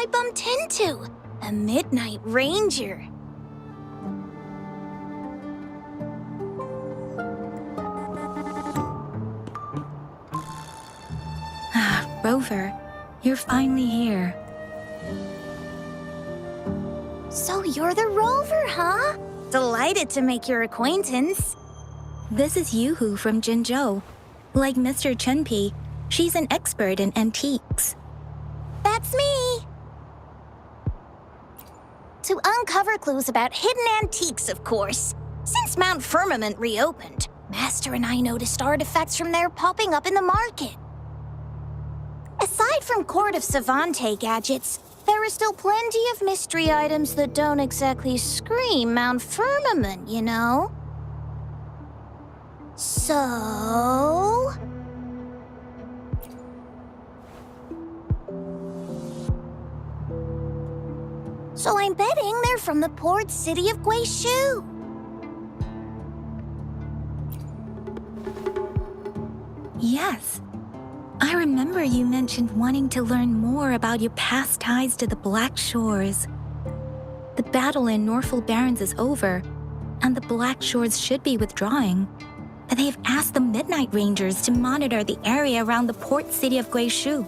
I bumped into? A Midnight Ranger. Rover, you're finally here. So you're the Rover, huh? Delighted to make your acquaintance. This is Yoo-hoo from Jinzhou. Like Mr. Chunpei, she's an expert in antiques. That's me. To uncover clues about hidden antiques, of course. Since Mount Firmament reopened, Master and I noticed artifacts from there popping up in the market. Aside from Court of Savante gadgets, there are still plenty of mystery items that don't exactly scream Mount Firmament, you know? So... So I'm betting they're from the Port City of Guixu. Yes. I remember you mentioned wanting to learn more about your past ties to the Black Shores. The battle in Norfolk Barrens is over, and the Black Shores should be withdrawing. They've asked the Midnight Rangers to monitor the area around the Port City of Guixu.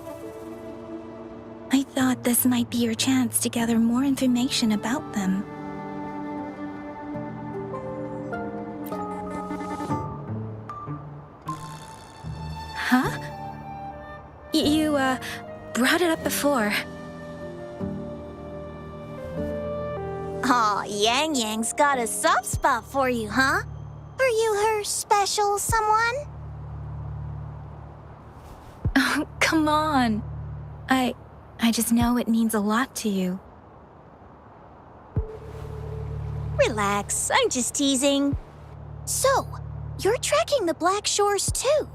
I thought this might be your chance to gather more information about them. Huh? You, brought it up before. Aw, Yangyang's got a soft spot for you, huh? Are you her special someone? Oh, come on. I just know it means a lot to you. Relax, I'm just teasing. So, you're tracking the Black Shores too?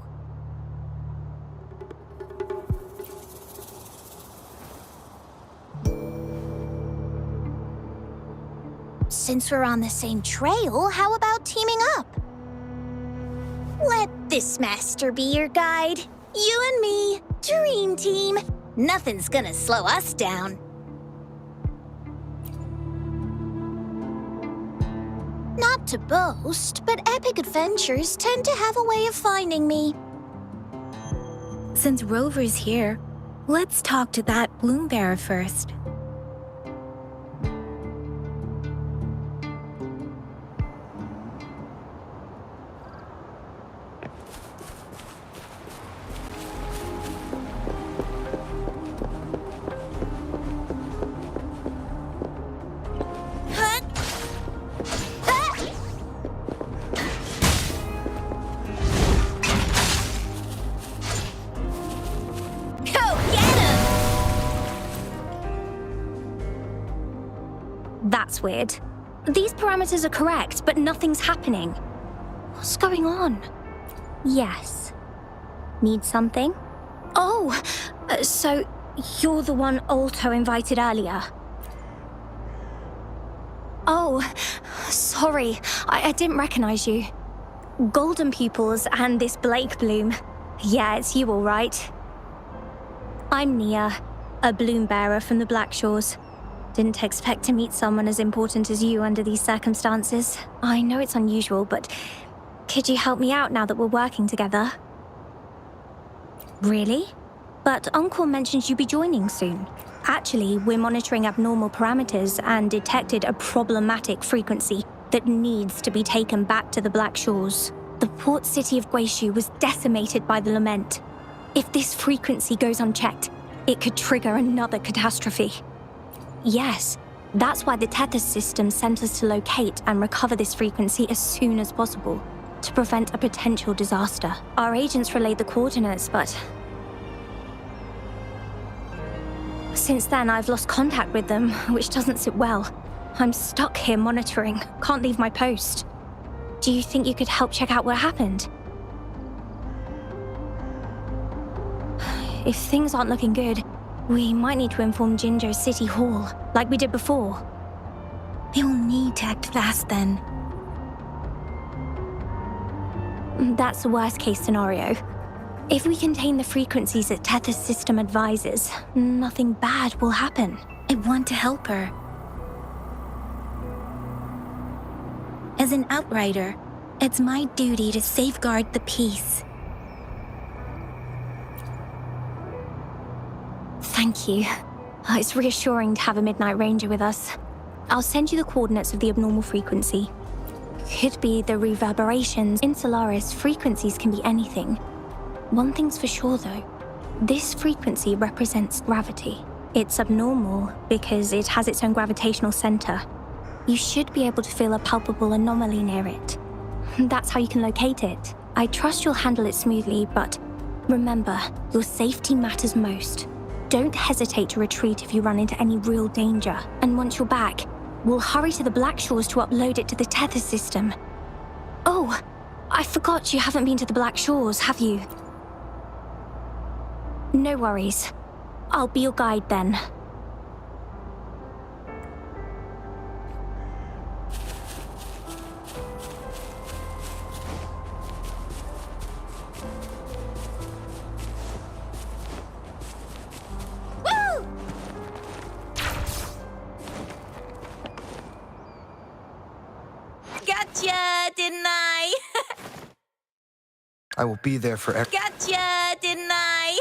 Since we're on the same trail, how about teaming up? Let this master be your guide. You and me, dream team. Nothing's gonna slow us down. Not to boast, but epic adventures tend to have a way of finding me. Since Rover's here, let's talk to that Bloombearer first. That's weird. These parameters are correct, but nothing's happening. What's going on? Yes. Need something? Oh, so you're the one Aalto invited earlier. Oh, sorry. I didn't recognize you. Golden pupils and this Blake bloom. Yeah, it's you all right. I'm Nia, a bloom bearer from the Black Shores. Didn't expect to meet someone as important as you under these circumstances. I know it's unusual, but could you help me out now that we're working together? Really? But Uncle mentioned you'd be joining soon. Actually, we're monitoring abnormal parameters and detected a problematic frequency that needs to be taken back to the Black Shores. The Port City of Guixu was decimated by the lament. If this frequency goes unchecked, it could trigger another catastrophe. Yes, that's why the Tethys system sent us to locate and recover this frequency as soon as possible, to prevent a potential disaster. Our agents relayed the coordinates, but since then I've lost contact with them, which doesn't sit well. I'm stuck here monitoring, can't leave my post. Do you think you could help check out what happened? If things aren't looking good, we might need to inform Jinzhou City Hall, like we did before. They'll need to act fast then. That's the worst case scenario. If we contain the frequencies that Tethys' system advises, nothing bad will happen. I want to help her. As an outrider, it's my duty to safeguard the peace. Thank you. It's reassuring to have a Midnight Ranger with us. I'll send you the coordinates of the abnormal frequency. Could be the reverberations. In Solaris, frequencies can be anything. One thing's for sure, though. This frequency represents gravity. It's abnormal because it has its own gravitational center. You should be able to feel a palpable anomaly near it. That's how you can locate it. I trust you'll handle it smoothly, but remember, your safety matters most. Don't hesitate to retreat if you run into any real danger. And once you're back, we'll hurry to the Black Shores to upload it to the Tethys system. Oh, I forgot you haven't been to the Black Shores, have you? No worries. I'll be your guide then. Gotcha, didn't I? I will be there forever. Gotcha, didn't I?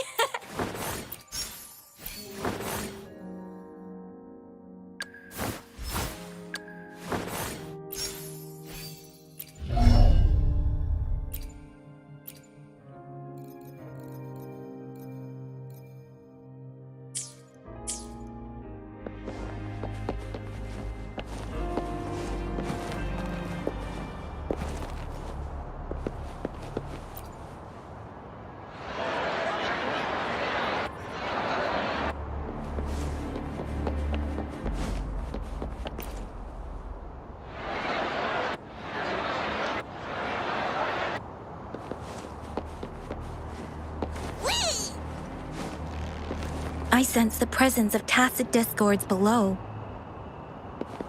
I sense the presence of Tacet discords below.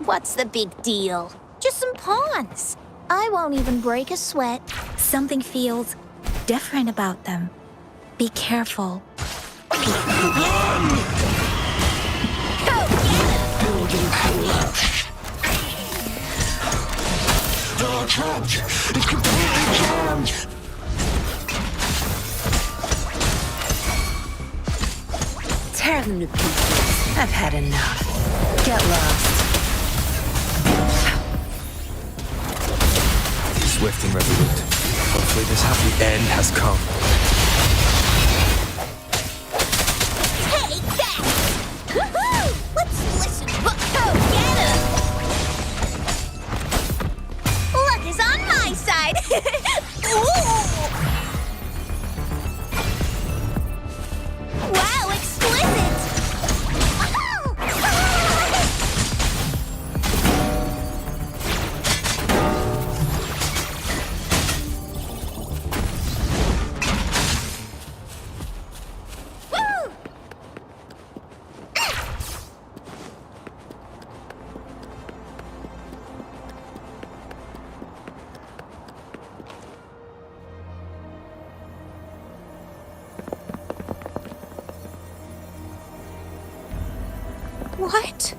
What's the big deal? Just some pawns. I won't even break a sweat. Something feels different about them. Be careful. Building collapse. Door trapped. It's completely jammed. Tear them to pieces. I've had enough. Get lost. Swift and resolute. Hopefully this happy end has come. Take that! Woohoo! Let's listen. Go get him! Luck is on my side. Ooh! Wow, exquisite! What?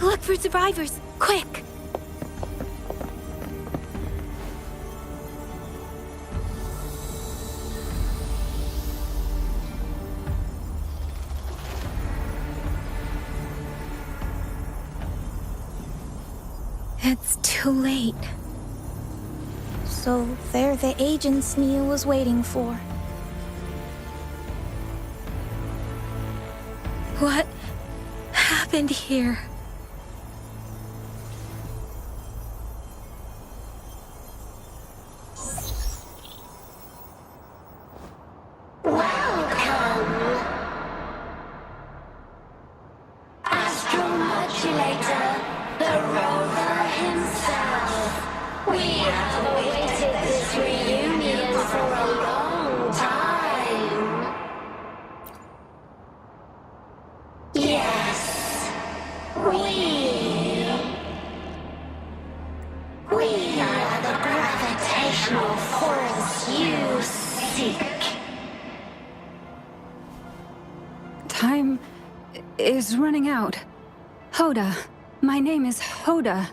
Look for survivors, quick! It's too late. So they're the agents Neil was waiting for. What happened here? Astromodulator, the rover himself. We have awaited this reunion for a long time. Yes, we are the gravitational force you is running out. Hoda. My name is Hoda.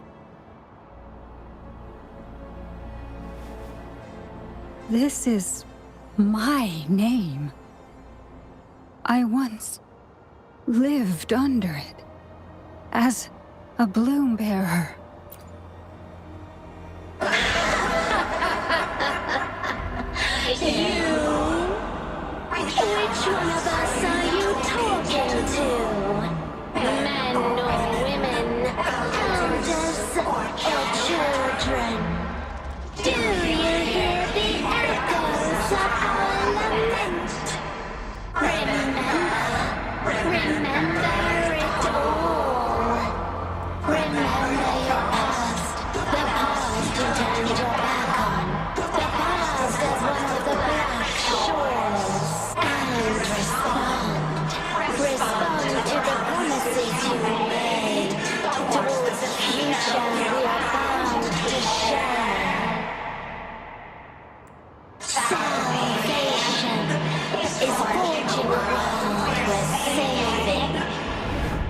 This is my name. I once lived under it as a bloom bearer. Which one of us are you talking to? Men or women? Elders or children? Do you hear the echoes of our lament? Remember it all. Remember your past, the past you turned your back on, the past as one of the Black Shores. And respond to the promises you made towards a future we are bound to share. Salvation is forging a world where saving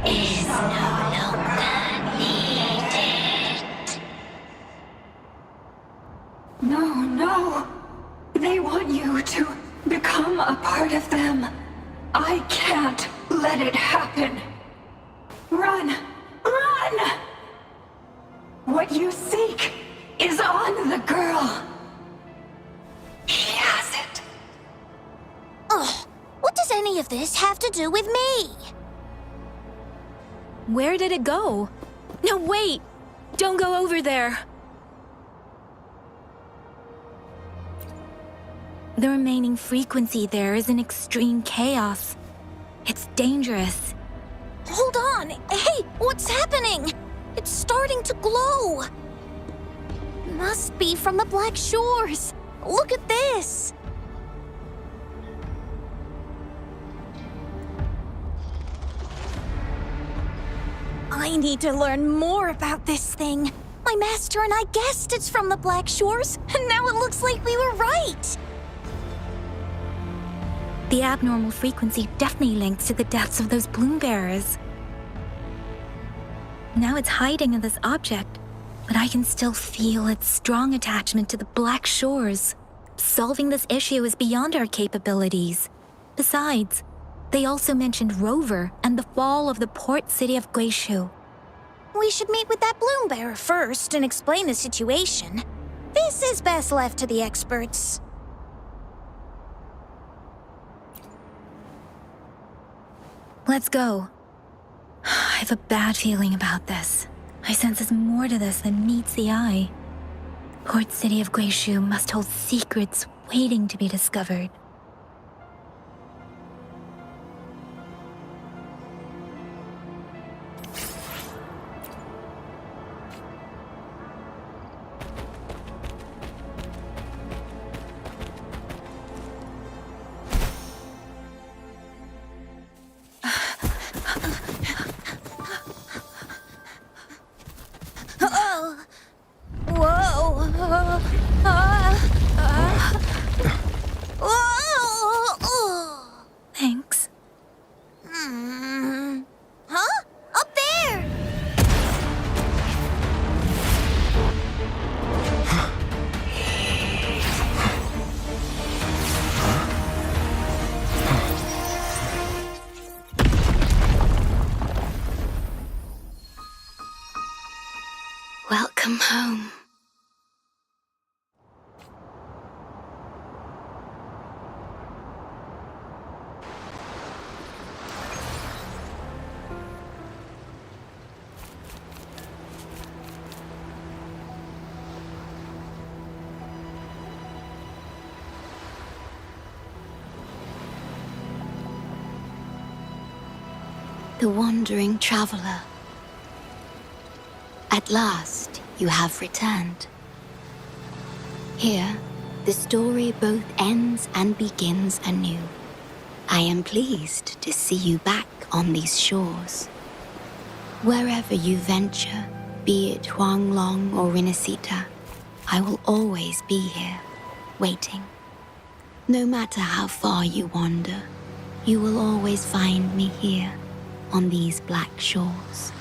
is no longer needed. No. They want you to become a part of them. I can't let it happen. Run! What you seek is on the girl. She has it. Ugh, what does any of this have to do with me? Where did it go? No, wait! Don't go over there! The remaining frequency there is in extreme chaos. It's dangerous. Hold on! Hey, what's happening? It's starting to glow! Must be from the Black Shores. Look at this! I need to learn more about this thing. My master and I guessed it's from the Black Shores, and now it looks like we were right. The abnormal frequency definitely links to the deaths of those bloom bearers. Now it's hiding in this object, but I can still feel its strong attachment to the Black Shores. Solving this issue is beyond our capabilities. Besides, they also mentioned Rover and the fall of the Port City of Guixu. We should meet with that bloom bearer first and explain the situation. This is best left to the experts. Let's go. I have a bad feeling about this. I sense there's more to this than meets the eye. Port City of Guixu must hold secrets waiting to be discovered. Thanks. Huh? Up there! Welcome home. The wandering traveler. At last, you have returned. Here, the story both ends and begins anew. I am pleased to see you back on these shores. Wherever you venture, be it Huanglong or Rinasita, I will always be here, waiting. No matter how far you wander, you will always find me here, on these black shores.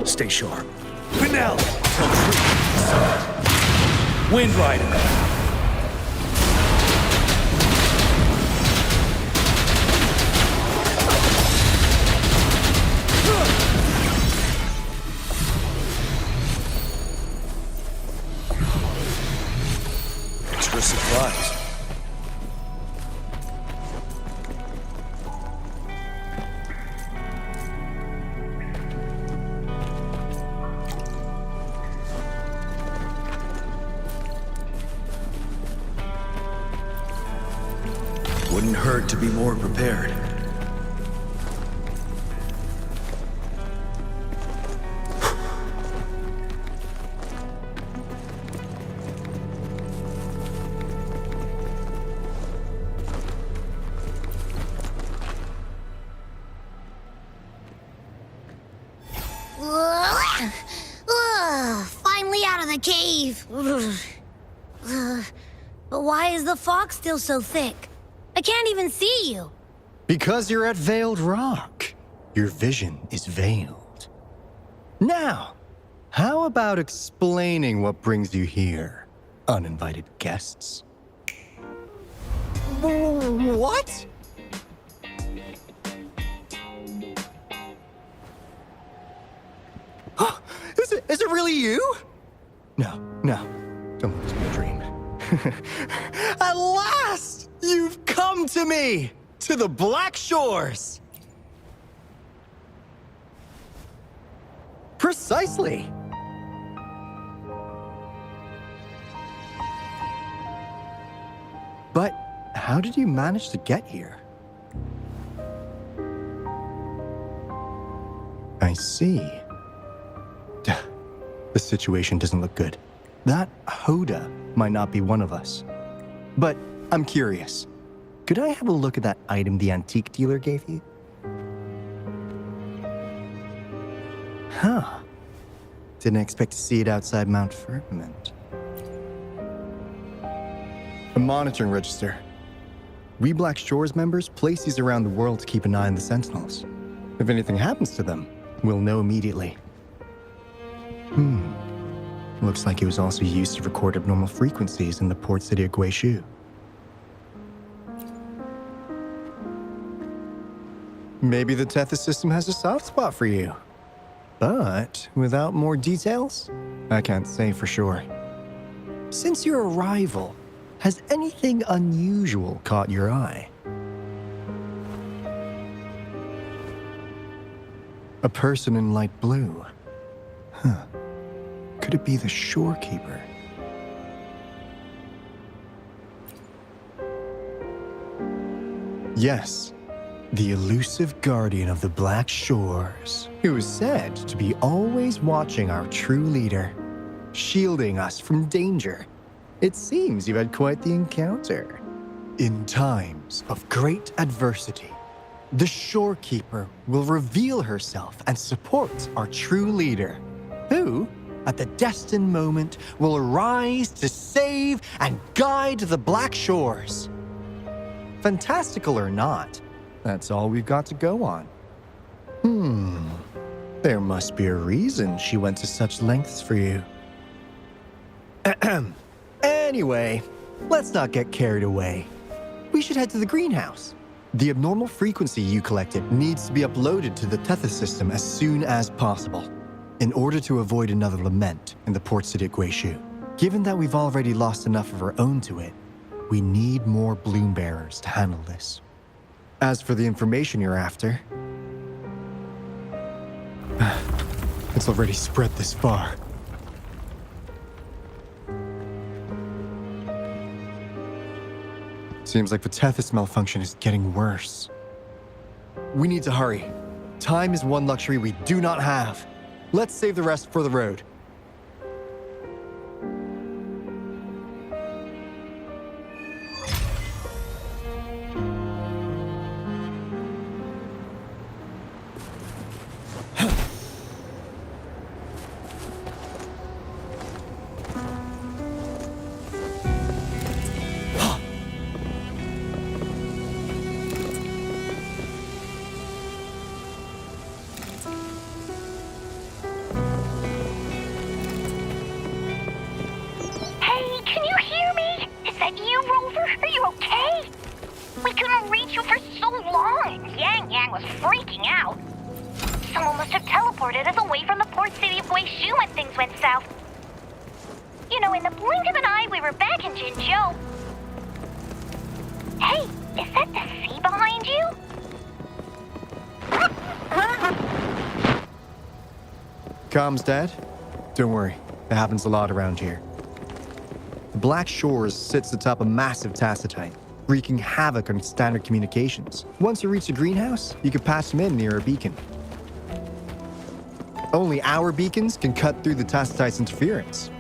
Stay sharp. Vanilla! Tell truth. Wind Rider. Extra supplies. Wouldn't hurt to be more prepared. Finally out of the cave. But why is the fog still so thick? I can't even see you. Because you're at Veiled Rock. Your vision is veiled. Now, how about explaining what brings you here, uninvited guests? What? Is it really you? No, don't let this be a dream. At last, you've come to me, to the Black Shores. Precisely. But how did you manage to get here? I see. The situation doesn't look good. That Hoda might not be one of us. But I'm curious. Could I have a look at that item the antique dealer gave you? Huh. Didn't expect to see it outside Mount Firmament. A monitoring register. We Black Shores members place these around the world to keep an eye on the Sentinels. If anything happens to them, we'll know immediately. Looks like it was also used to record abnormal frequencies in the Port City of Guixu. Maybe the Tethys system has a soft spot for you. But without more details, I can't say for sure. Since your arrival, has anything unusual caught your eye? A person in light blue. Huh. Could it be the Shorekeeper? Yes, the elusive guardian of the Black Shores, who is said to be always watching our true leader. shielding us from danger. It seems you've had quite the encounter. In times of great adversity, the Shorekeeper will reveal herself and support our true leader, who, at the destined moment, will arise to save and guide the Black Shores. Fantastical or not, that's all we've got to go on. There must be a reason she went to such lengths for you. Anyway, let's not get carried away. We should head to the greenhouse. The abnormal frequency you collected needs to be uploaded to the Tacet system as soon as possible, in order to avoid another lament in the Port City of Guixu. Given that we've already lost enough of our own to it, we need more bloom bearers to handle this. As for the information you're after, it's already spread this far. Seems like the Tethys malfunction is getting worse. We need to hurry. Time is one luxury we do not have. Let's save the rest for the road. Yangyang was freaking out. Someone must have teleported us away from the Port City of Guixu when things went south. You know, in the blink of an eye, we were back in Jinzhou. Hey, is that the sea behind you? Comms, Dad? Don't worry, it happens a lot around here. The Black Shores sits atop a massive tacetite, wreaking havoc on standard communications. Once you reach the greenhouse, you can patch them in near a beacon. Only our beacons can cut through the tacetite's interference.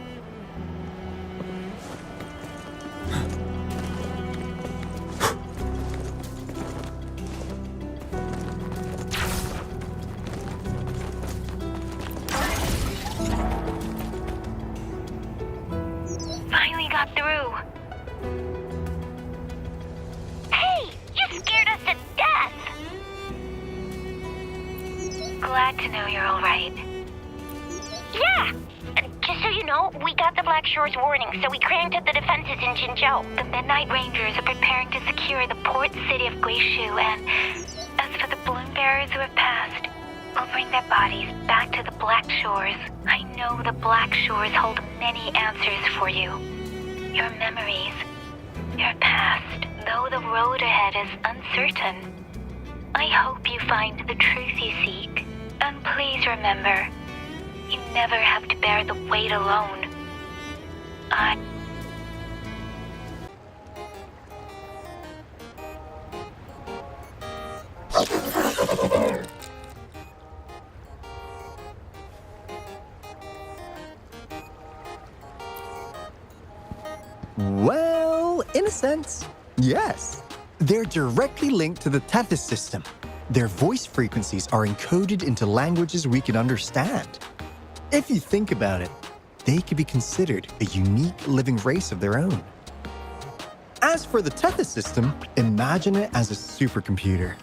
Finally got through. Hey, you scared us to death! Glad to know you're all right. Yeah! Just so you know, we got the Black Shores warning, so we cranked up the defenses in Jinzhou. The Midnight Rangers are preparing to secure the Port City of Guixu, and as for the Bloom Bearers who have passed, we'll bring their bodies back to the Black Shores. I know the Black Shores hold many answers for you. Your memories, your past, though the road ahead is uncertain. I hope you find the truth you seek. And please remember, you never have to bear the weight alone. Well, in a sense, yes. They're directly linked to the Tethys system. Their voice frequencies are encoded into languages we can understand. If you think about it, they could be considered a unique living race of their own. As for the Tethys system, imagine it as a supercomputer.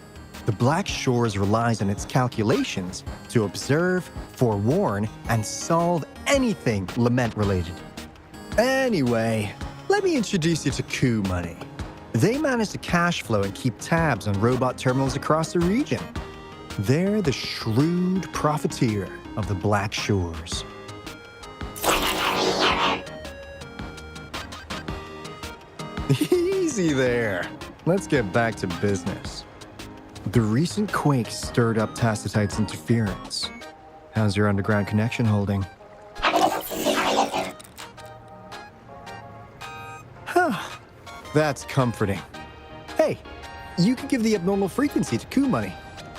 The Black Shores relies on its calculations to observe, forewarn, and solve anything lament-related. Anyway, let me introduce you to Coup Money. They manage to cash flow and keep tabs on robot terminals across the region. They're the shrewd profiteer of the Black Shores. Easy there. Let's get back to business. The recent quake stirred up Tacetite's interference. How's your underground connection holding? That's comforting. Hey, you could give the abnormal frequency to Coup Money.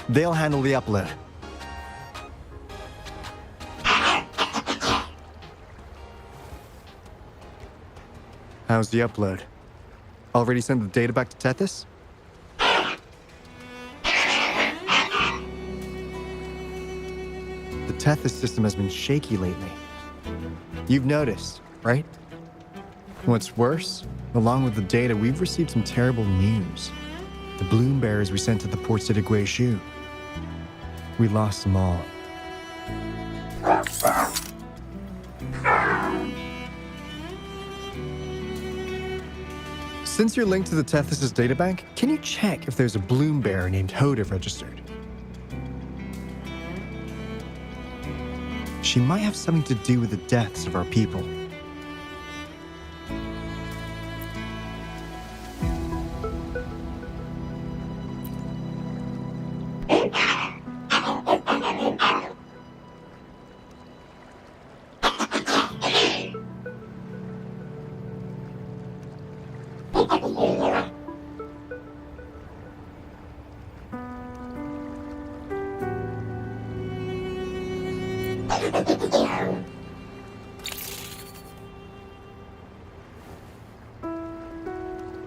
They'll handle the upload. How's the upload? Already sent the data back to Tethys? The Tethys system has been shaky lately. You've noticed, right? What's worse, along with the data, we've received some terrible news. The bloom bearers we sent to the Port City of Guixu. We lost them all. Since you're linked to the Tethys' databank, can you check if there's a bloom bearer named Hoda registered? She might have something to do with the deaths of our people.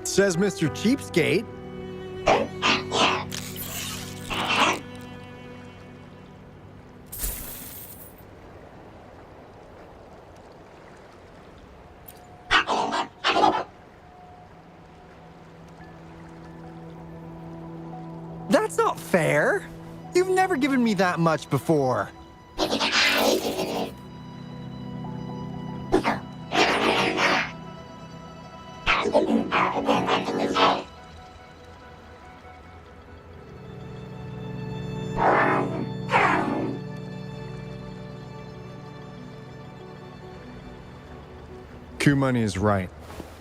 Says Mr. Cheapskate. That's not fair. You've never given me that much before. Money is right.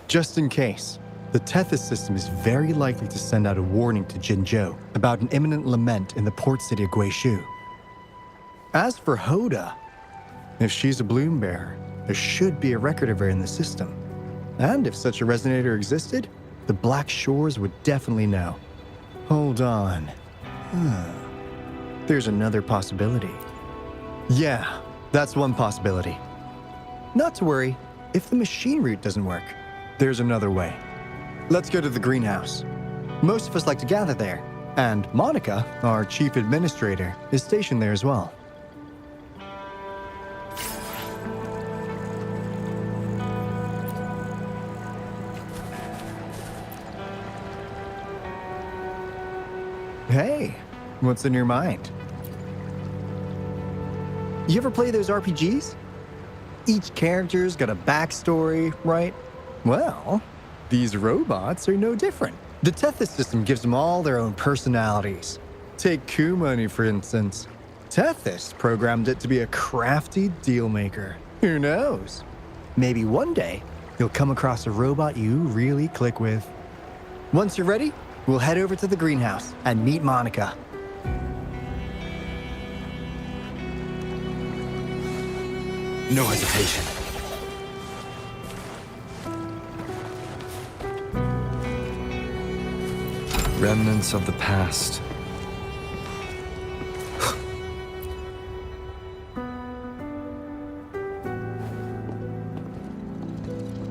Just in case, the Tethys system is very likely to send out a warning to Jinzhou about an imminent lament in the port city of Guixu. As for Hoda, if she's a bloom bearer, there should be a record of her in the system. And if such a resonator existed, the Black Shores would definitely know. Hold on. There's another possibility. Yeah, that's one possibility. Not to worry. If the machine route doesn't work, there's another way. Let's go to the greenhouse. Most of us like to gather there, and Monica, our chief administrator, is stationed there as well. Hey, what's in your mind? You ever play those RPGs? Each character's got a backstory, right? Well, these robots are no different. The Tethys system gives them all their own personalities. Take Kumani, for instance. Tethys programmed it to be a crafty deal maker. Who knows? Maybe one day, you'll come across a robot you really click with. Once you're ready, we'll head over to the greenhouse and meet Monica. No hesitation. Remnants of the past.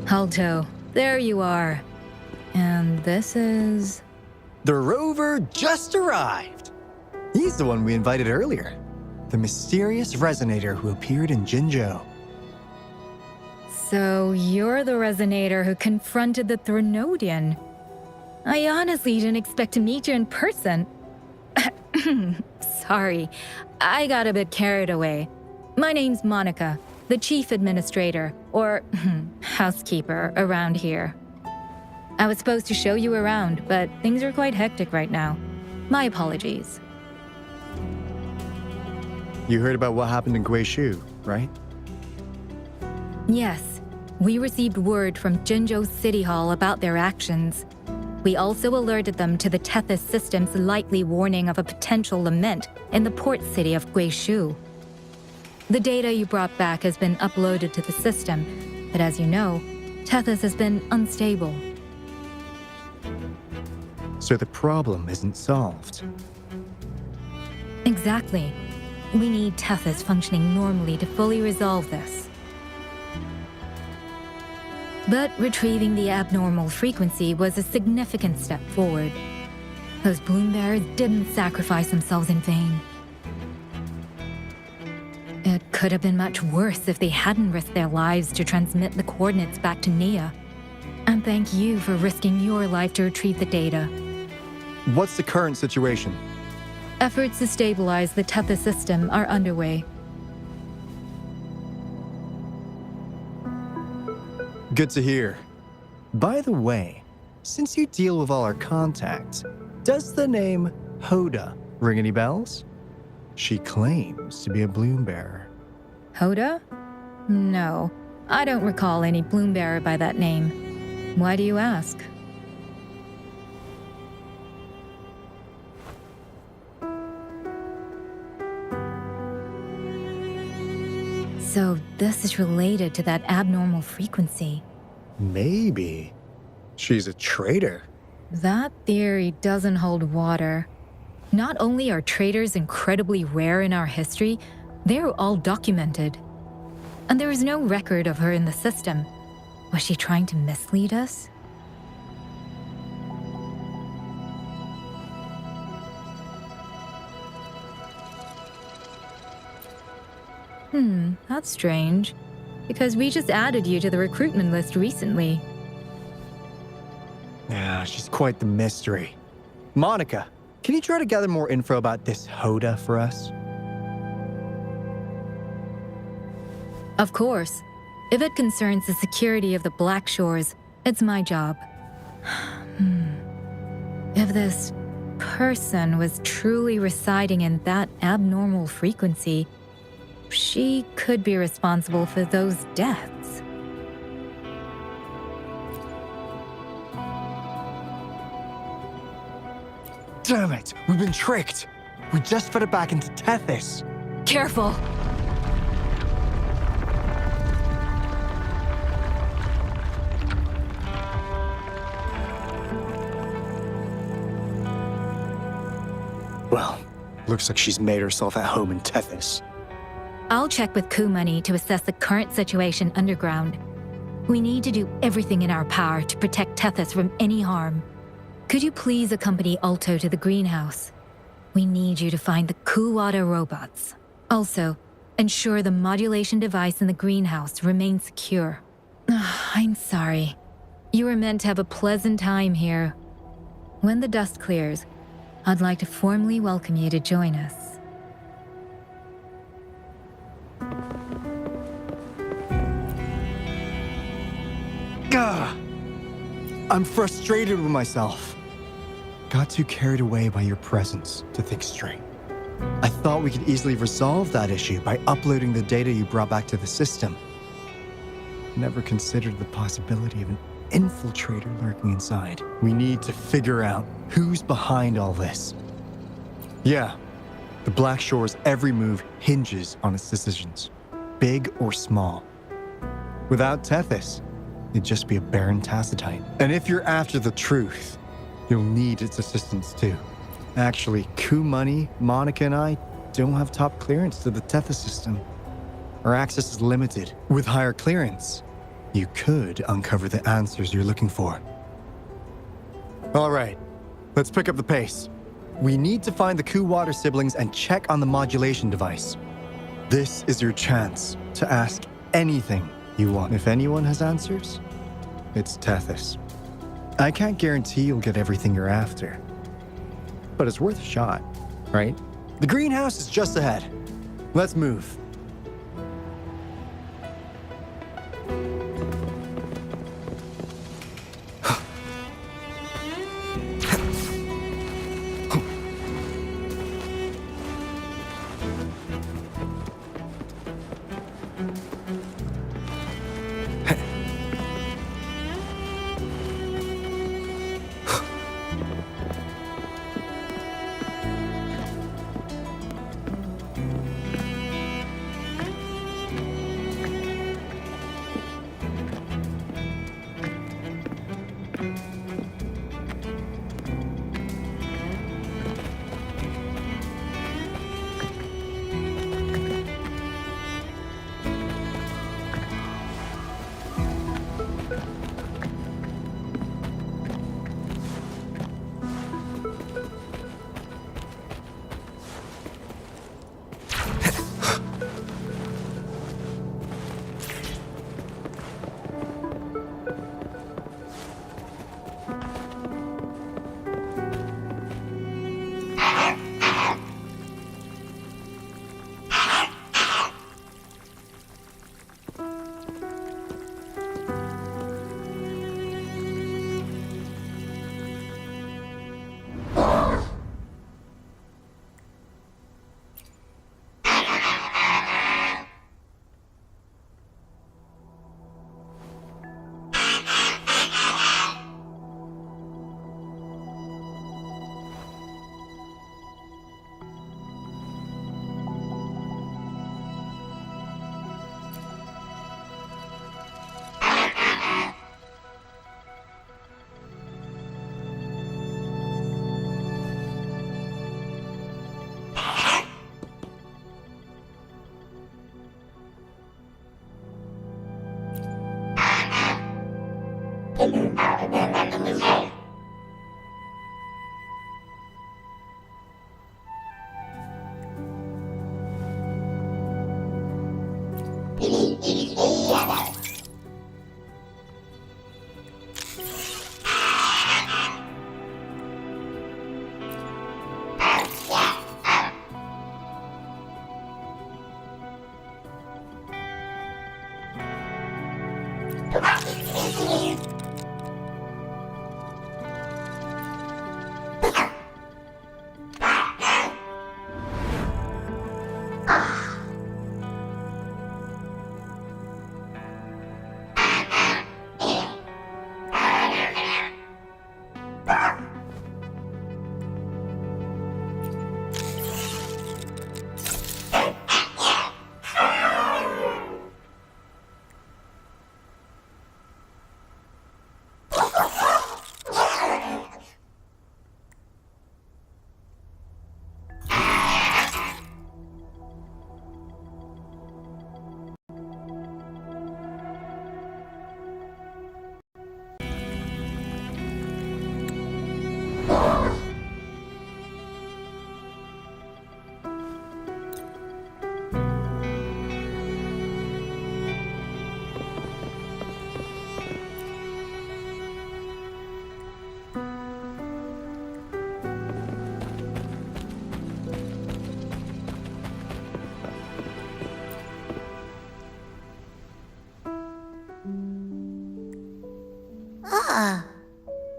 Aalto, there you are. And this is... The rover just arrived. He's the one we invited earlier. The mysterious resonator who appeared in Jinzhou. So you're the resonator who confronted the Threnodian. I honestly didn't expect to meet you in person. Sorry, I got a bit carried away. My name's Monica, the chief administrator, or housekeeper around here. I was supposed to show you around, but things are quite hectic right now. My apologies. You heard about what happened in Guixu, right? Yes, we received word from Jinzhou City Hall about their actions. We also alerted them to the Tethys system's likely warning of a potential lament in the port city of Guixu. The data you brought back has been uploaded to the system, but as you know, Tethys has been unstable. So the problem isn't solved. Exactly. We need Tethys functioning normally to fully resolve this. But retrieving the abnormal frequency was a significant step forward. Those bloom bearers didn't sacrifice themselves in vain. It could have been much worse if they hadn't risked their lives to transmit the coordinates back to Nia. And thank you for risking your life to retrieve the data. What's the current situation? Efforts to stabilize the Tethys system are underway. Good to hear. By the way, since you deal with all our contacts, does the name Hoda ring any bells? She claims to be a bloom bearer. Hoda? No, I don't recall any bloom bearer by that name. Why do you ask? So this is related to that abnormal frequency. Maybe. She's a traitor. That theory doesn't hold water. Not only are traitors incredibly rare in our history, they're all documented. And there is no record of her in the system. Was she trying to mislead us? That's strange. Because we just added you to the recruitment list recently. Yeah, she's quite the mystery. Monica, can you try to gather more info about this Hoda for us? Of course. If it concerns the security of the Black Shores, it's my job. If this person was truly residing in that abnormal frequency, she could be responsible for those deaths. Damn it! We've been tricked! We just fed it back into Tethys. Careful! Well, looks like she's made herself at home in Tethys. I'll check with Coup Money to assess the current situation underground. We need to do everything in our power to protect Tethys from any harm. Could you please accompany Aalto to the greenhouse? We need you to find the Kuwata robots. Also, ensure the modulation device in the greenhouse remains secure. I'm sorry. You were meant to have a pleasant time here. When the dust clears, I'd like to formally welcome you to join us. Gah! I'm frustrated with myself. Got too carried away by your presence to think straight. I thought we could easily resolve that issue by uploading the data you brought back to the system. Never considered the possibility of an infiltrator lurking inside. We need to figure out who's behind all this. Yeah, the Black Shore's every move hinges on its decisions, big or small. Without Tethys, it'd just be a barren Tacetite. And if you're after the truth, you'll need its assistance too. Actually, Coup Money, Monica, and I don't have top clearance to the Tethys system. Our access is limited. With higher clearance, you could uncover the answers you're looking for. All right, let's pick up the pace. We need to find the Kuwata siblings and check on the modulation device. This is your chance to ask anything you want. If anyone has answers, it's Tethys. I can't guarantee you'll get everything you're after, but it's worth a shot, right? The greenhouse is just ahead. Let's move.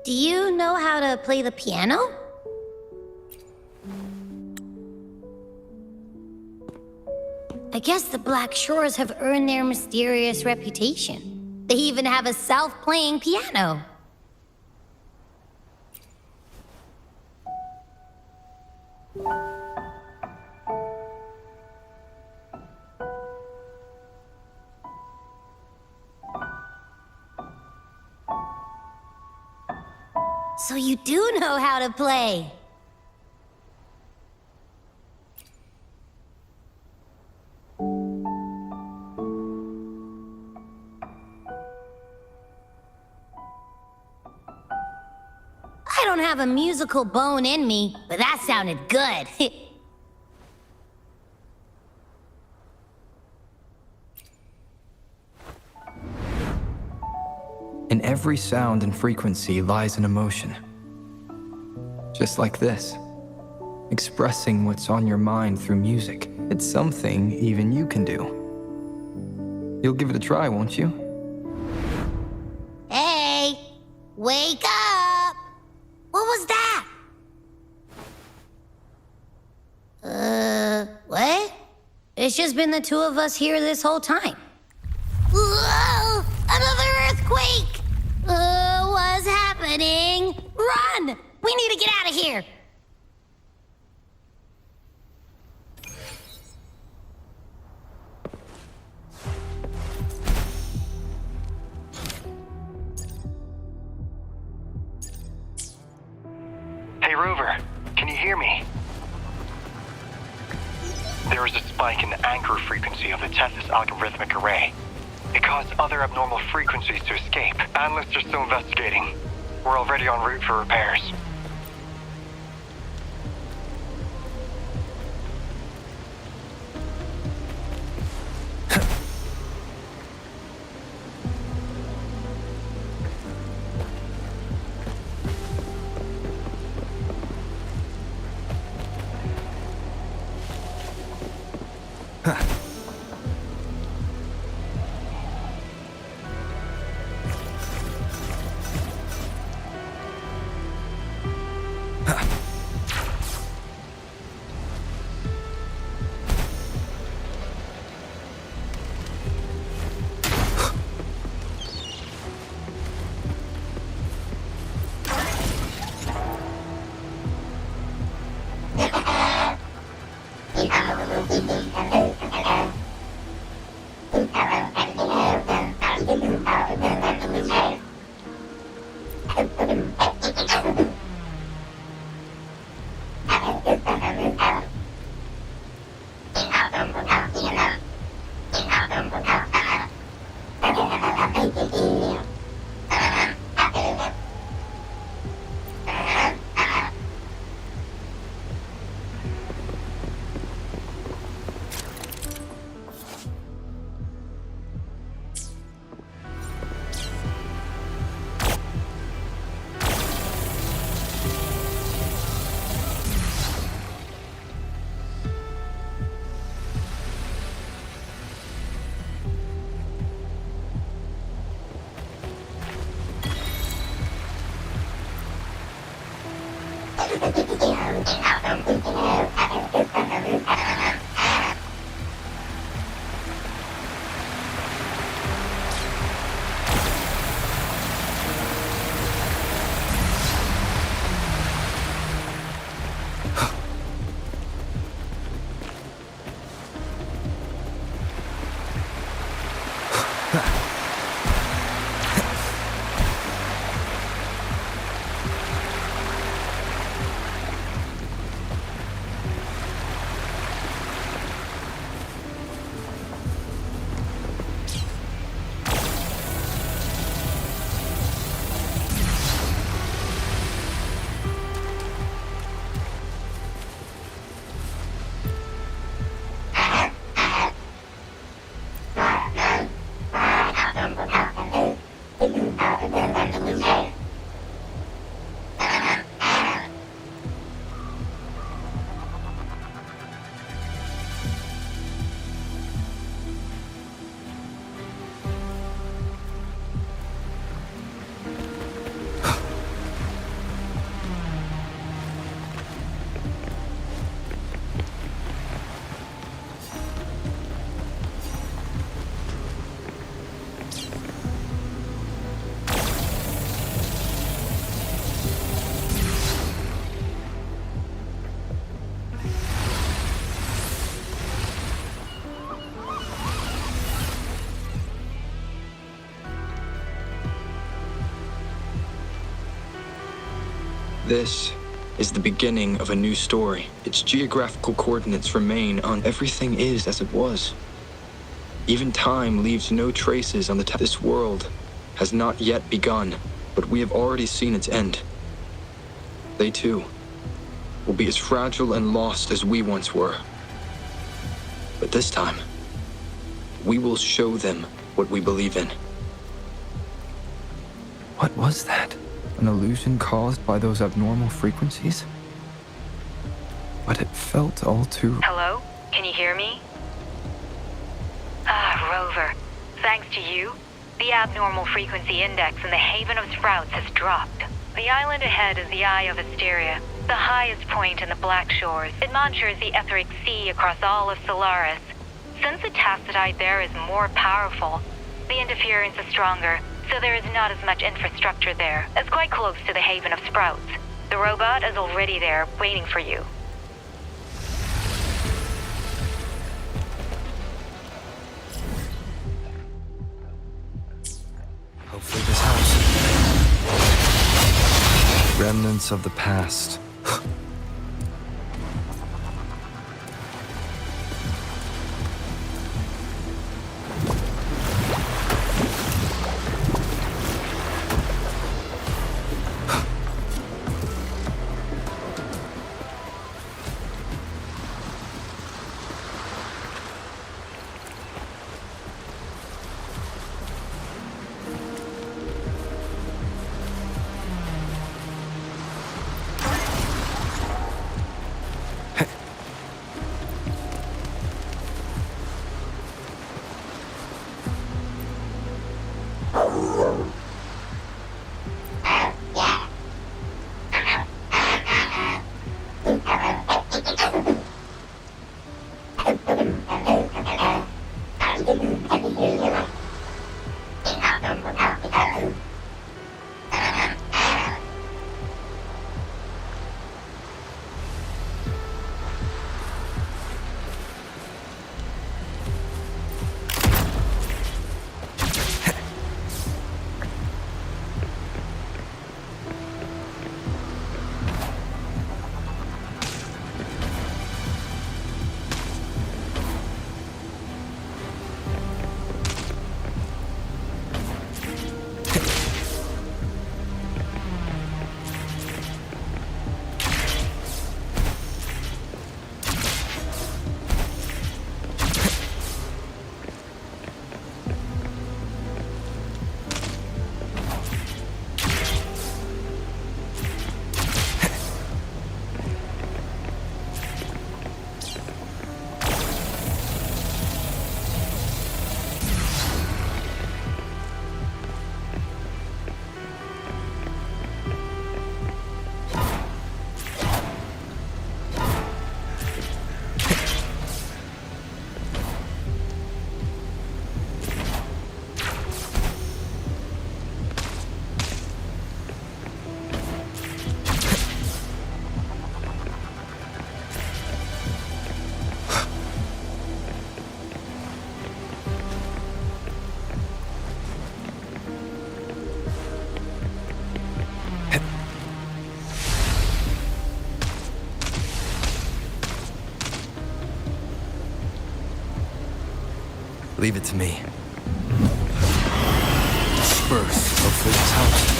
Do you know how to play the piano? I guess the Black Shores have earned their mysterious reputation. They even have a self-playing piano. So you do know how to play. I don't have a musical bone in me, but that sounded good. In every sound and frequency lies an emotion. Just like this. Expressing what's on your mind through music. It's something even you can do. You'll give it a try, won't you? Hey! Wake up! What was that? What? It's just been the two of us here this whole time. Whoa! Another earthquake! What's happening? Run! We need to get out of here! Hey, Rover, can you hear me? There is a spike in the anchor frequency of the Tacet algorithmic array. It caused other abnormal frequencies to escape. Analysts are still investigating. We're already en route for repairs. This is the beginning of a new story. Its geographical coordinates remain on everything is as it was. Even time leaves no traces on the This world has not yet begun, but we have already seen its end. They too will be as fragile and lost as we once were. But this time, we will show them what we believe in. What was that? An illusion caused by those abnormal frequencies? But it felt all too... Hello? Can you hear me? Rover. Thanks to you, the abnormal frequency index in the Haven of Sprouts has dropped. The island ahead is the Eye of Asteria, the highest point in the Black Shores. It monitors the etheric sea across all of Solaris. Since the Tacetite there is more powerful, the interference is stronger, so there is not as much infrastructure there. It's quite close to the Haven of Sprouts. The robot is already there, waiting for you. Hopefully this helps. Remnants of the past. Leave it to me. First, hopefully this helps.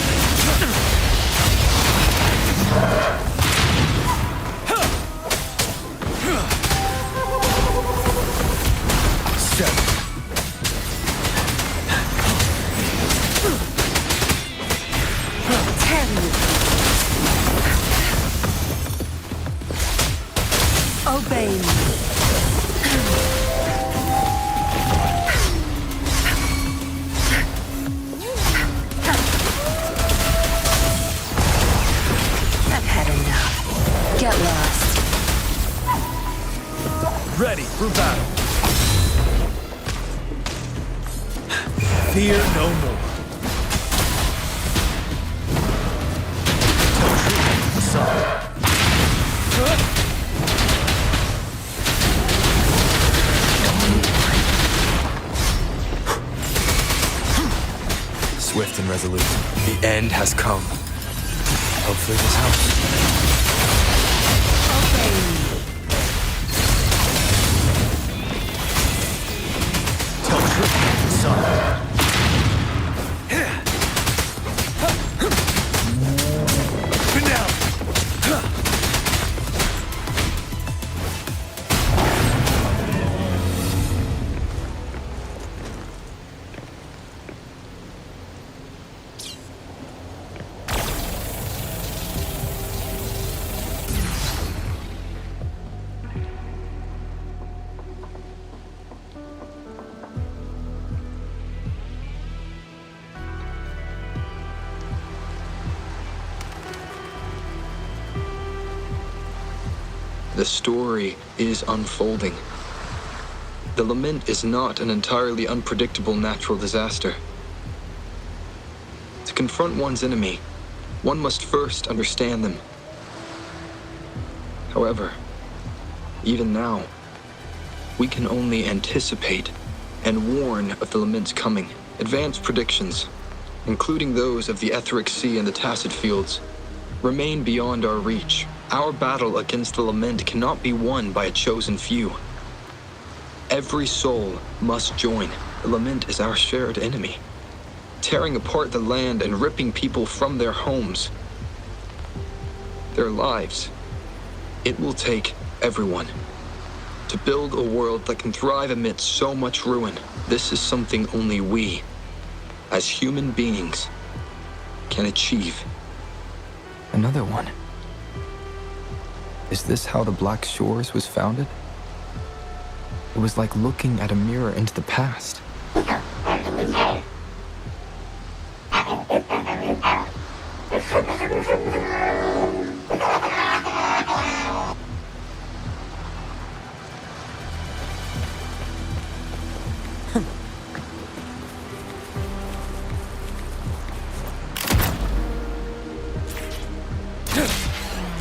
Obey me. I've had enough. Get lost. Ready for battle. Fear no more. Swift and resolute. The end has come. Hopefully this helps. Tell truth, son. The story is unfolding. The lament is not an entirely unpredictable natural disaster. To confront one's enemy, one must first understand them. However, even now, we can only anticipate and warn of the lament's coming. Advanced predictions, including those of the Etheric Sea and the Tacet fields, remain beyond our reach. Our battle against the lament cannot be won by a chosen few. Every soul must join. The lament is our shared enemy, tearing apart the land and ripping people from their homes, their lives. It will take everyone to build a world that can thrive amidst so much ruin. This is something only we, as human beings, can achieve. Another one. Is this how the Black Shores was founded? It was like looking at a mirror into the past.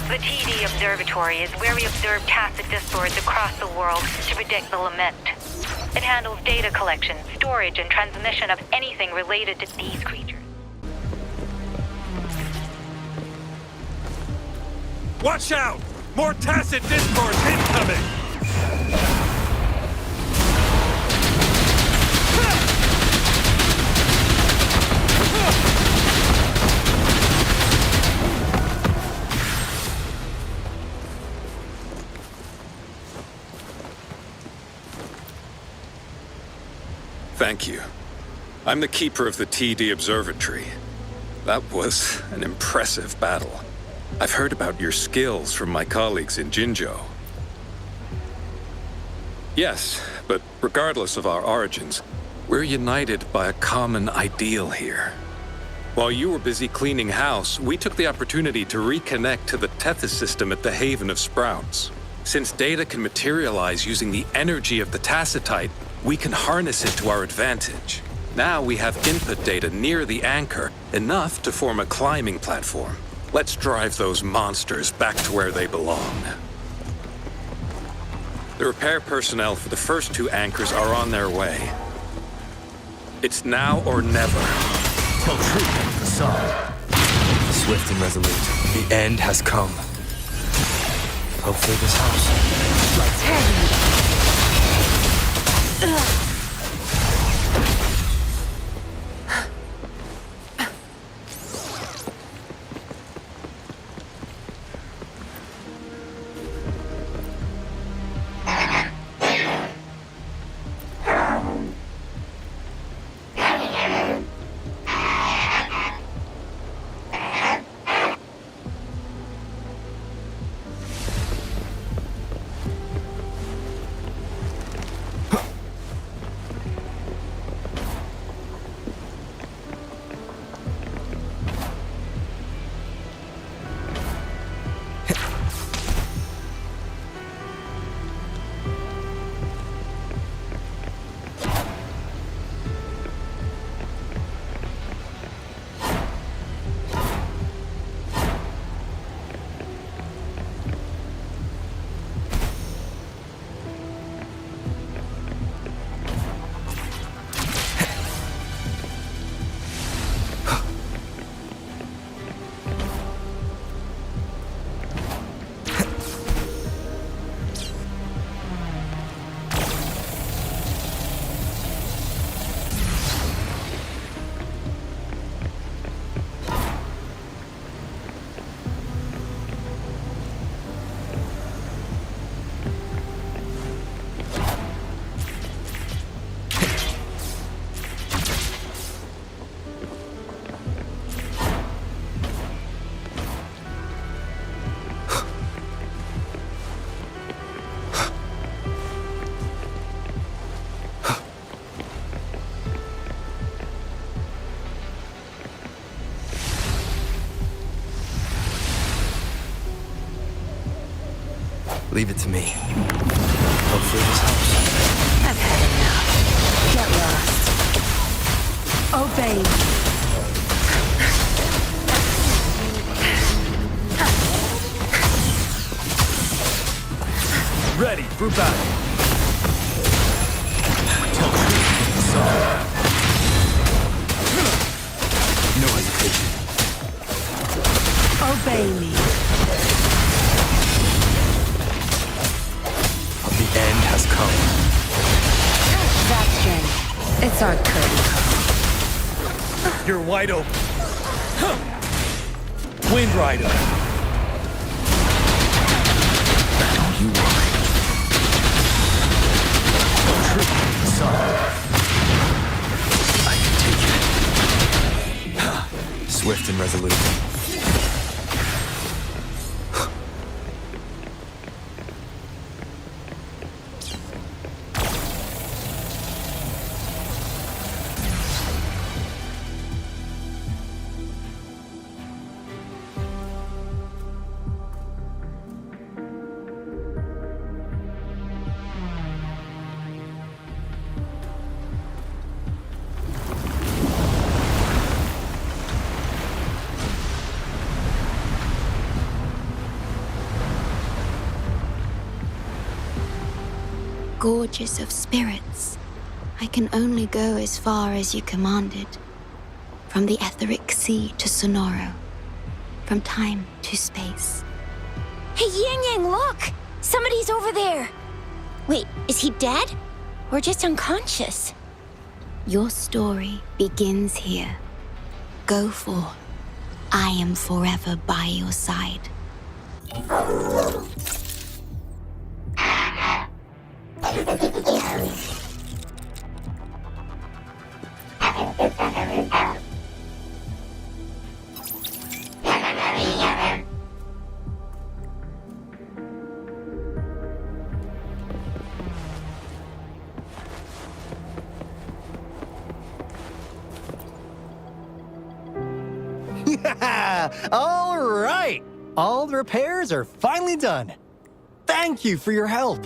The TD Observatory is where we observe Tacet discords across the world to predict the lament. It handles data collection, storage, and transmission of anything related to these creatures. Watch out! More Tacet discords incoming! Thank you. I'm the keeper of the TD Observatory. That was an impressive battle. I've heard about your skills from my colleagues in Jinzhou. Yes, but regardless of our origins, we're united by a common ideal here. While you were busy cleaning house, we took the opportunity to reconnect to the Tethys system at the Haven of Sprouts. Since data can materialize using the energy of the Tacetite, we can harness it to our advantage. Now we have input data near the anchor, enough to form a climbing platform. Let's drive those monsters back to where they belong. The repair personnel for the first two anchors are on their way. It's now or never. Tell truth, Hassan. Swift and resolute. The end has come. Hopefully this helps. Let's head. Leave it to me. Hopefully this helps. I've had enough. Get lost. Obey me. Ready for battle. Tell truth, son. No hesitation. Obey me. The end has come. That's strange. It's our curtain. You're wide open. Huh. Wind Rider. Don't you worry. Tell truth, son. I can take it. Swift and resolute. Gorgeous of spirits, I can only go as far as you commanded. From the etheric sea to Sonoro, from time to space. Hey, Yangyang, look! Somebody's over there! Wait, is he dead? Or just unconscious? Your story begins here. Go forth. I am forever by your side. All right! All the repairs are finally done. Thank you for your help.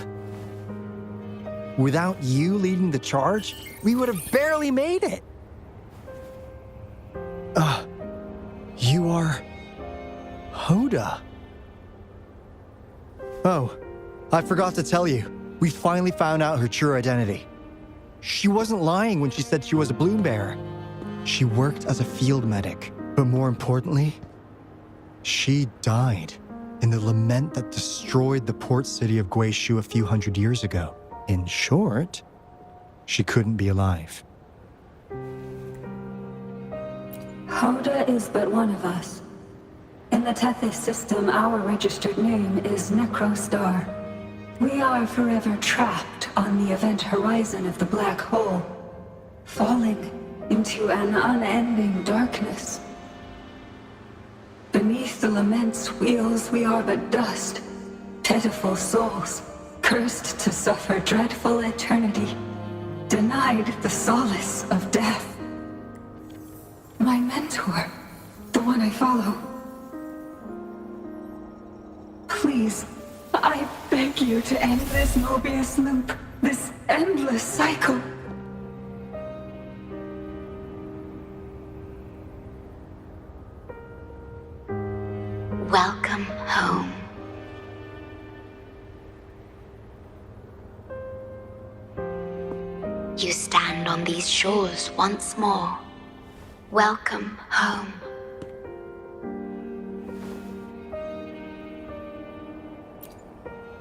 Without you leading the charge, we would have barely made it. You are Hoda. Oh, I forgot to tell you. We finally found out her true identity. She wasn't lying when she said she was a bloom bearer. She worked as a field medic, but more importantly, she died in the lament that destroyed the port city of Guixu a few hundred years ago. In short, she couldn't be alive. Hoda is but one of us. In the Tethys system, our registered name is Necrostar. We are forever trapped on the event horizon of the black hole, falling into an unending darkness. Beneath the lament's wheels, we are but dust, pitiful souls, cursed to suffer dreadful eternity, denied the solace of death. My mentor, the one I follow. Please, I beg you to end this Mobius loop, this endless cycle. Welcome home. You stand on these shores once more. Welcome home.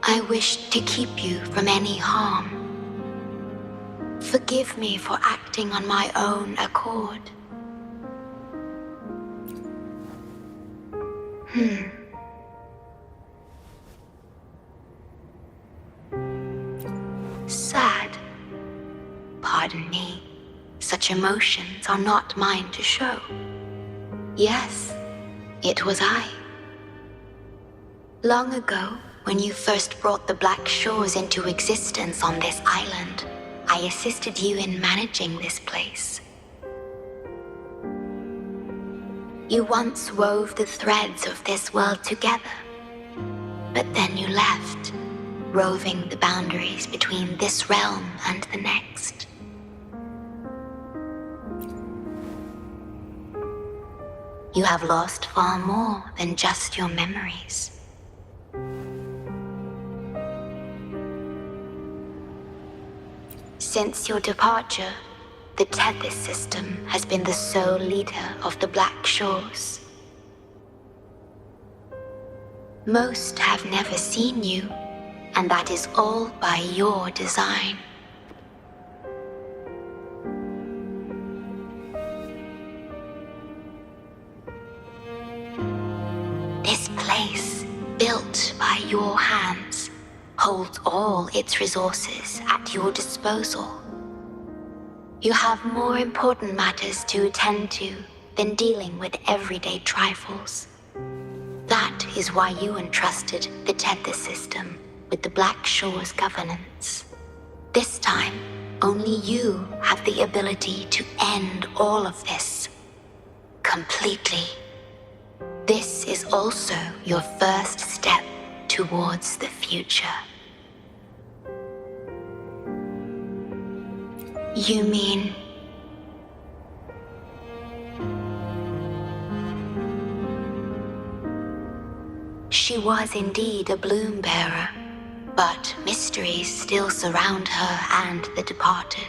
I wish to keep you from any harm. Forgive me for acting on my own accord. Sad. Pardon me. Such emotions are not mine to show. Yes, it was I. Long ago, when you first brought the Black Shores into existence on this island, I assisted you in managing this place. You once wove the threads of this world together, but then you left, roving the boundaries between this realm and the next. You have lost far more than just your memories. Since your departure, the Tethys system has been the sole leader of the Black Shores. Most have never seen you, and that is all by your design. This place, built by your hands, holds all its resources at your disposal. You have more important matters to attend to than dealing with everyday trifles. That is why you entrusted the Tethys system with the Black Shores governance. This time, only you have the ability to end all of this. Completely. This is also your first step towards the future. You mean... She was indeed a bloom bearer, but mysteries still surround her and the departed.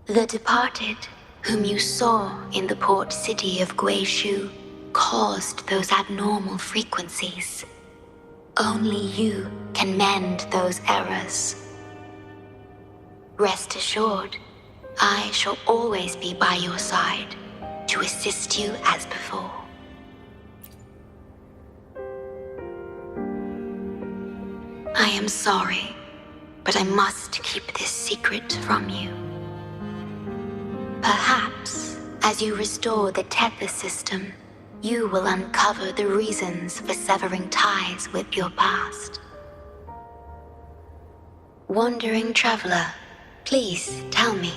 The departed, whom you saw in the Port City of Guixu, caused those abnormal frequencies. Only you can mend those errors. Rest assured, I shall always be by your side to assist you as before. I am sorry, but I must keep this secret from you. Perhaps, as you restore the Tethys system, you will uncover the reasons for severing ties with your past. Wandering traveler, please tell me.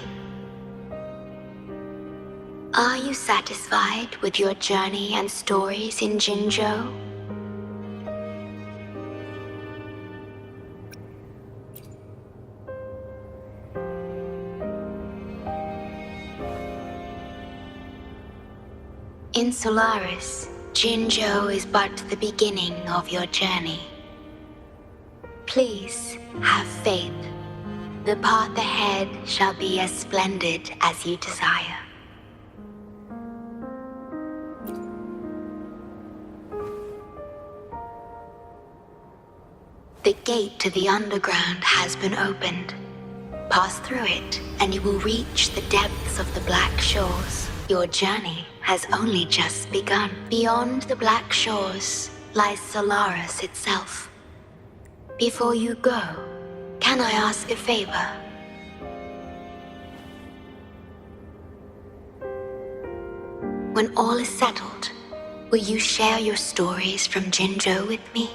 Are you satisfied with your journey and stories in Jinzhou? In Solaris, Jinzhou is but the beginning of your journey. Please have faith. The path ahead shall be as splendid as you desire. The gate to the underground has been opened. Pass through it, and you will reach the depths of the Black Shores. Your journey has only just begun. Beyond the Black Shores lies Solaris itself. Before you go, can I ask a favor? When all is settled, will you share your stories from Jinzhou with me?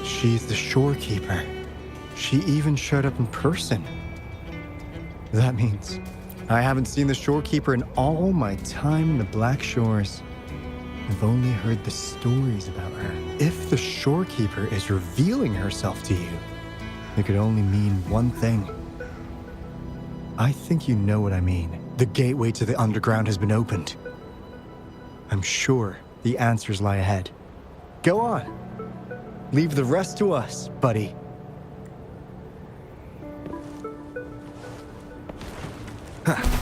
She's the Shorekeeper. She even showed up in person. That means I haven't seen the Shorekeeper in all my time in the Black Shores. I've only heard the stories about her. If the Shorekeeper is revealing herself to you, it could only mean one thing. I think you know what I mean. The gateway to the underground has been opened. I'm sure the answers lie ahead. Go on. Leave the rest to us, buddy. Huh.